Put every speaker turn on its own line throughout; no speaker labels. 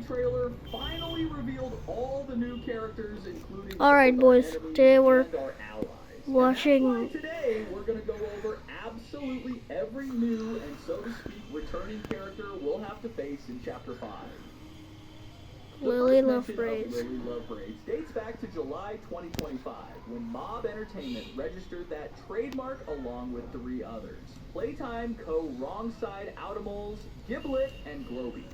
trailer finally revealed all the new characters, including
Alright, boys, today we're
and our allies.
watching.
Today, we're going to go over absolutely every new and, so to speak, returning character we'll have to face in Chapter 5.
Lily
Love
Braids.
Lily Love Braids dates back to July 2025, when Mob Entertainment registered that trademark along with 3 others. Playtime co-Wrong Side Outimals, Giblet, and Globy.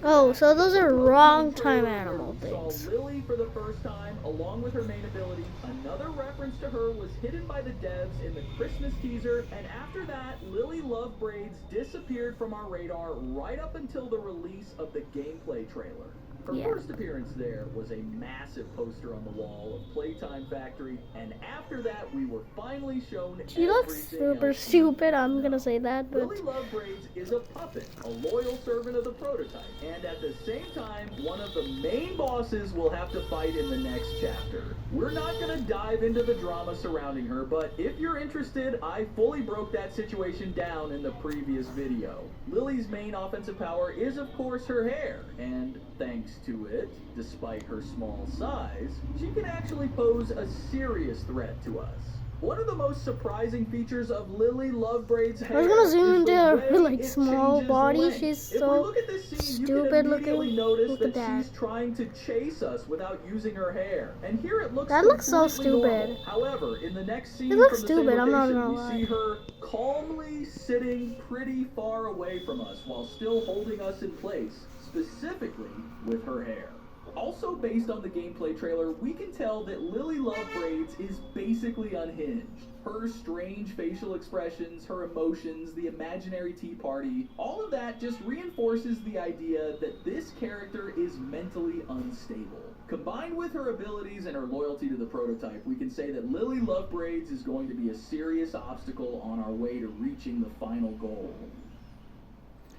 Oh, so those are wrong time animal
We
things.
saw Lily for the first time, along with her main ability. Another reference to her was hidden by the devs in the Christmas teaser, and after that, Lily Love Braids disappeared from our radar right up until the release of the gameplay trailer. Her first appearance there was a massive poster on the wall of Playtime Factory, and after that, we were finally shown
She looks super stupid, I'm gonna say that, but
Lily Love Braids is a puppet, a loyal servant of the prototype, and at the same time, one of the main bosses we'll have to fight in the next chapter. We're not gonna dive into the drama surrounding her, but if you're interested, I fully broke that situation down in the previous video. Lily's main offensive power is, of course, her hair, and thanks to it, despite her small size, she can actually pose a serious threat to us. One of the most surprising features of Lily Love Braid's hair
I was gonna zoom into her
like
small body. She's so stupid looking. Look at that.
She's trying to chase us without using her hair. And here it looks
That looks so
completely normal.
stupid.
However, in the next scene
It looks
from the same
stupid, I'm not
location,
gonna
we
lie.
see her calmly sitting pretty far away from us while still holding us in place, specifically with her hair. Also based on the gameplay trailer, we can tell that Lily Love Braids is basically unhinged. Her strange facial expressions, her emotions, the imaginary tea party, all of that just reinforces the idea that this character is mentally unstable. Combined with her abilities and her loyalty to the prototype, we can say that Lily Love Braids is going to be a serious obstacle on our way to reaching the final goal.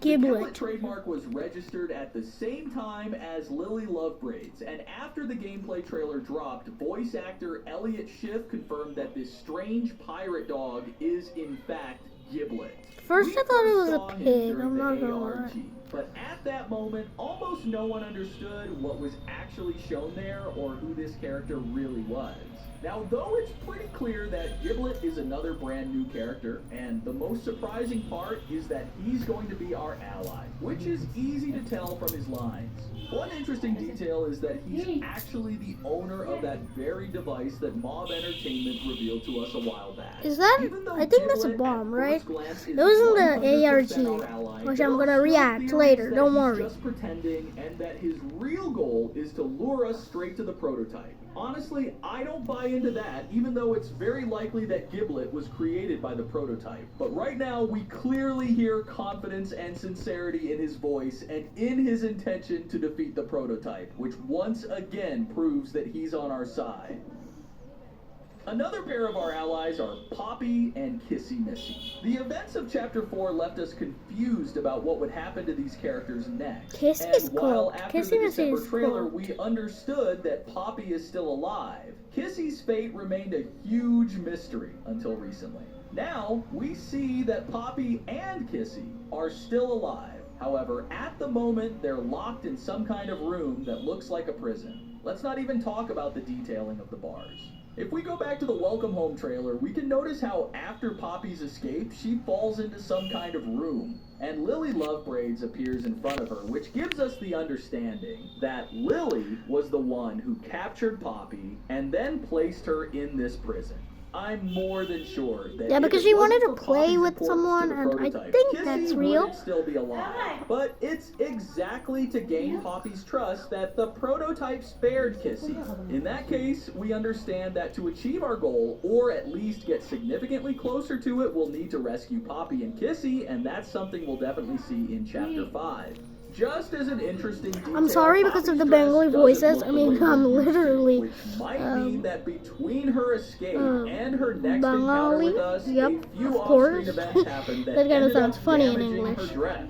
The Giblet trademark was registered at the same time as Lily Love Braids, and after the gameplay trailer dropped, voice actor Elliot Schiff confirmed that this strange pirate dog is in fact Giblet.
First I thought it was a pig, I'm not gonna lie.
But at that moment, almost no one understood what was actually shown there or who this character really was. Now, though it's pretty clear that Giblet is another brand new character, and the most surprising part is that he's going to be our ally, which is easy to tell from his lines. One interesting detail is that he's actually the owner of that very device that Mob Entertainment revealed to us a while back.
Is that? I think that's a bomb, right? It was in the ARG, which I'm gonna react later, don't worry.
Just pretending, and that his real goal is to lure us straight to the prototype. Honestly, I don't buy into that, even though it's very likely that Giblet was created by the prototype. But right now, we clearly hear confidence and sincerity in his voice and in his intention to defeat the prototype, which once again proves that he's on our side. Another pair of our allies are Poppy and Kissy Missy. The events of Chapter 4 left us confused about what would happen to these characters next.
Kissy's
and while
cool.
after
Kissy
the December
Missy's
trailer,
cool.
we understood that Poppy is still alive, Kissy's fate remained a huge mystery until recently. Now, we see that Poppy and Kissy are still alive. However, at the moment, they're locked in some kind of room that looks like a prison. Let's not even talk about the detailing of the bars. If we go back to the Welcome Home trailer, we can notice how after Poppy's escape, she falls into some kind of room, and Lily Love Braids appears in front of her, which gives us the understanding that Lily was the one who captured Poppy and then placed her in this prison. I'm more than sure that
because she wanted to play with someone, and I think that's real.
Would still be alive. But it's exactly to gain Poppy's trust that the prototype spared Kissy. In that case, we understand that to achieve our goal, or at least get significantly closer to it, we'll need to rescue Poppy and Kissy, and that's something we'll definitely see in Chapter 5. Just as an interesting detail,
I'm sorry because of the Bengali voices. I mean, I'm literally
which might mean that between her escape and her next encounter with us, a few off-screen events happened that
kind of
ended
sounds
up
funny in
damaging
English.
her dress.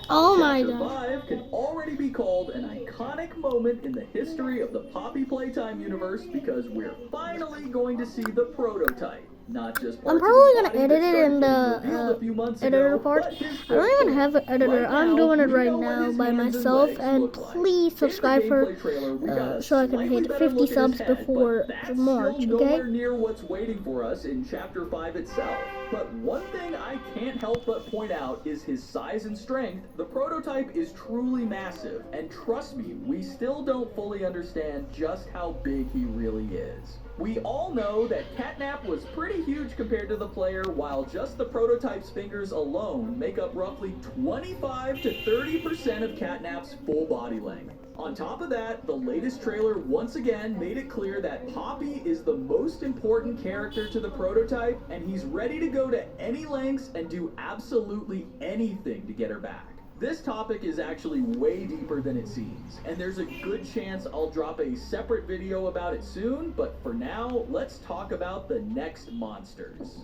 Oh my
Chapter
god.
5 can already be called an iconic moment in the history of the Poppy Playtime universe because we're finally going to see the prototype. not just
I'm
parts
probably
of his
gonna
body
edit
that
it in
started getting revealed a
the
few months
editor
ago,
part.
but his
I don't even
foot
have an editor.
Right
I'm
now,
doing it
we
right
know what
now
his
by
hands and
myself,
legs
and
look like.
please
In the
subscribe for
gameplay trailer, we got a
so I can
slightly
hit
better
50
look at his
subs
head,
before
but that's
March.
still
Okay?
nowhere near what's waiting for us in Chapter 5 itself. But one thing I can't help but point out is his size and strength. The prototype is truly massive, and trust me, we still don't fully understand just how big he really is. We all know that Catnap was pretty huge compared to the player, while just the prototype's fingers alone make up roughly 25 to 30% of Catnap's full body length. On top of that, the latest trailer once again made it clear that Poppy is the most important character to the prototype, and he's ready to go to any lengths and do absolutely anything to get her back. This topic is actually way deeper than it seems, and there's a good chance I'll drop a separate video about it soon, but for now, let's talk about the next monsters.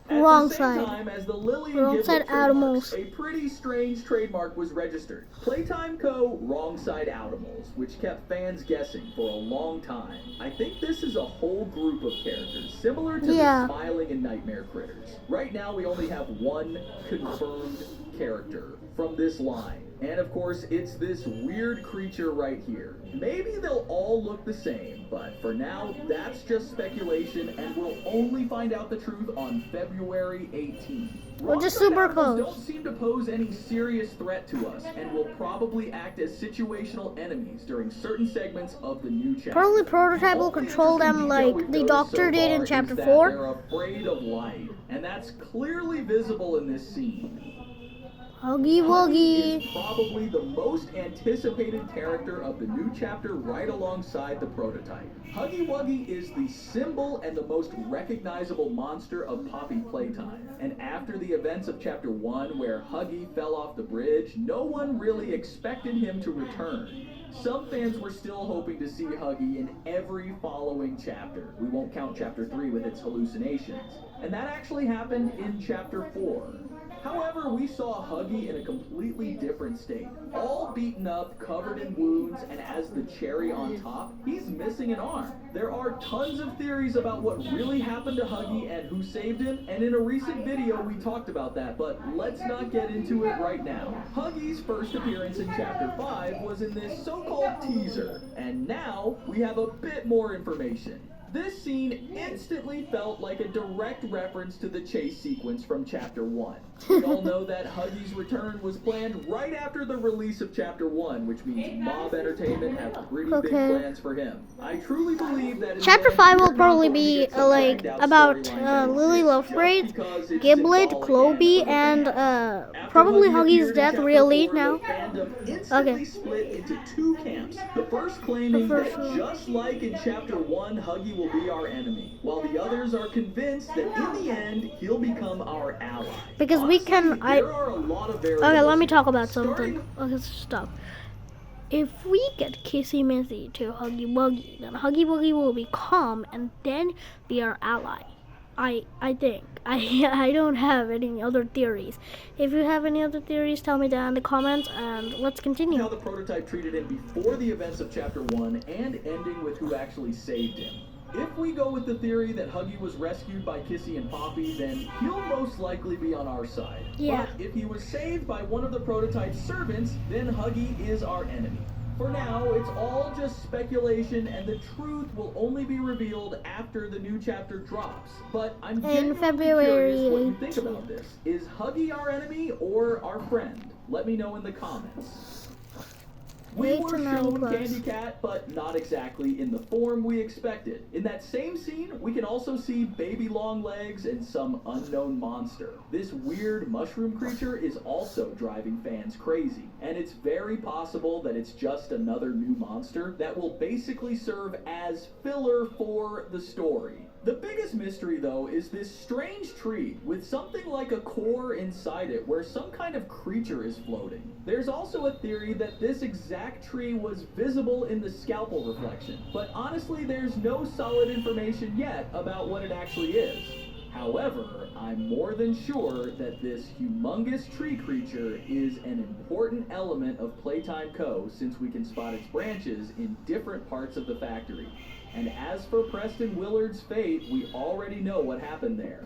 Wrong
At the same
side.
time as the Lily
Wrong
and
side
Giblett trademarks,
Outimals.
a pretty strange trademark was registered. Playtime Co. Wrong Side Outimals, which kept fans guessing for a long time. I think this is a whole group of characters, similar to the Smiling and Nightmare critters. Right now we only have one confirmed character from this line. And of course, it's this weird creature right here. Maybe they'll all look the same, but for now, that's just speculation, and we'll only find out the truth on February 18th.
We're just super close.
Don't seem to pose any serious threat to us, and will probably act as situational enemies during certain segments of the new chapter.
Probably prototype will control them like the Doctor did in Chapter 4.
They're afraid of light, and that's clearly visible in this scene.
Huggy Wuggy
is probably the most anticipated character of the new chapter, right alongside the prototype. Huggy Wuggy is the symbol and the most recognizable monster of Poppy playtime. And after the events of Chapter 1, where Huggy fell off the bridge, no one really expected him to return. Some fans were still hoping to see Huggy in every following chapter. We won't count Chapter 3 with its hallucinations. And that actually happened in Chapter 4. However, we saw Huggy in a completely different state. All beaten up, covered in wounds, and as the cherry on top, he's missing an arm. There are tons of theories about what really happened to Huggy and who saved him, and in a recent video we talked about that, but let's not get into it right now. Huggy's first appearance in Chapter 5 was in this so-called teaser, and now we have a bit more information. This scene instantly felt like a direct reference to the chase sequence from Chapter 1. We all know that Huggy's return was planned right after the release of Chapter 1, which means Mob Entertainment have pretty big plans for him. I truly believe that
Chapter 5 will probably be like about Lily Lovebraid, Giblet, Cloby, and probably Huggy's death really now. Okay.
Split into two camps. The first claiming that just like in Chapter 1, Huggy will be our enemy, while the others are convinced that in the end, he'll become our ally.
Because
Honestly,
we can,
there are a lot of
okay, let me talk about something. Okay, stop. If we get Kissy Missy to Huggy Wuggy, then Huggy Wuggy will be calm and then be our ally. I think. I don't have any other theories. If you have any other theories, tell me down in the comments, and let's continue.
How the prototype treated him before the events of Chapter 1 and ending with who actually saved him. If we go with the theory that Huggy was rescued by Kissy and Poppy, then he'll most likely be on our side.
Yeah.
But if he was saved by one of the prototype's servants, then Huggy is our enemy. For now, it's all just speculation, and the truth will only be revealed after the new chapter drops. But I'm genuinely curious what you think about this. Is Huggy our enemy or our friend? Let me know in the comments. We were shown Candy Cat, but not exactly in the form we expected. In that same scene, we can also see baby long legs and some unknown monster. This weird mushroom creature is also driving fans crazy, and it's very possible that it's just another new monster that will basically serve as filler for the story. The biggest mystery, though, is this strange tree with something like a core inside it where some kind of creature is floating. There's also a theory that this exact tree was visible in the scalpel reflection, but honestly, there's no solid information yet about what it actually is. However, I'm more than sure that this humongous tree creature is an important element of Playtime Co. since we can spot its branches in different parts of the factory. And as for Preston Willard's fate, we already know what happened there.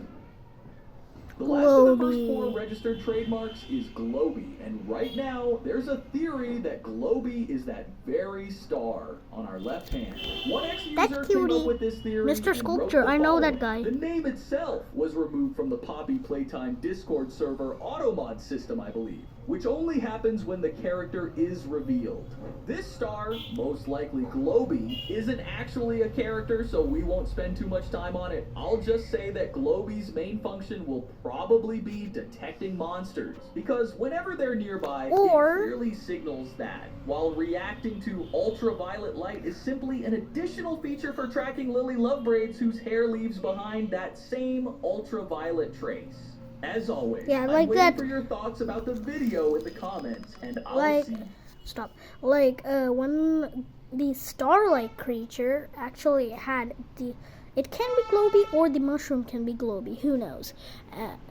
The last of the first 4 registered trademarks is Globy, and right now, there's a theory that Globy is that very star on our left hand. One ex-user came up with this theory
Mr.
and
Sculpture,
wrote the
I know that
following.
guy.
The name itself was removed from the Poppy Playtime Discord server Automod system, I believe, which only happens when the character is revealed. This star, most likely Globy, isn't actually a character, so we won't spend too much time on it. I'll just say that Globy's main function will probably be detecting monsters, because whenever they're nearby, it clearly signals that, while reacting to ultraviolet light is simply an additional feature for tracking Lily Lovebraids whose hair leaves behind that same ultraviolet trace. As always, I'm waiting for your thoughts about the video in the comments, and I'll see.
Stop. When the star-like creature actually had it can be Globy or the mushroom can be Globy. Who knows?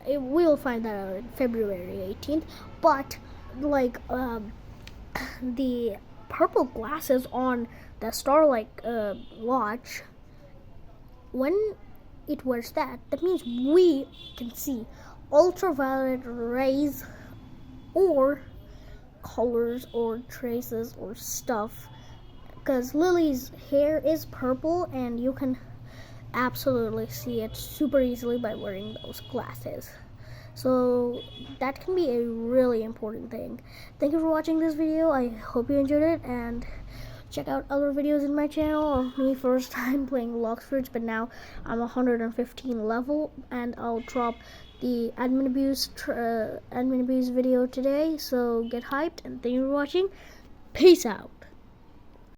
We'll find that out on February 18th. But the purple glasses on the star-like watch, when it wears that means we can see ultraviolet rays or colors or traces or stuff, because Lily's hair is purple and you can absolutely see it super easily by wearing those glasses. So that can be a really important thing. Thank you for watching this video. I hope you enjoyed it, and check out other videos in my channel of me first time playing Locksbridge, but now I'm 115 level, and I'll drop the admin abuse video today, so get hyped, and thank you for watching. Peace out.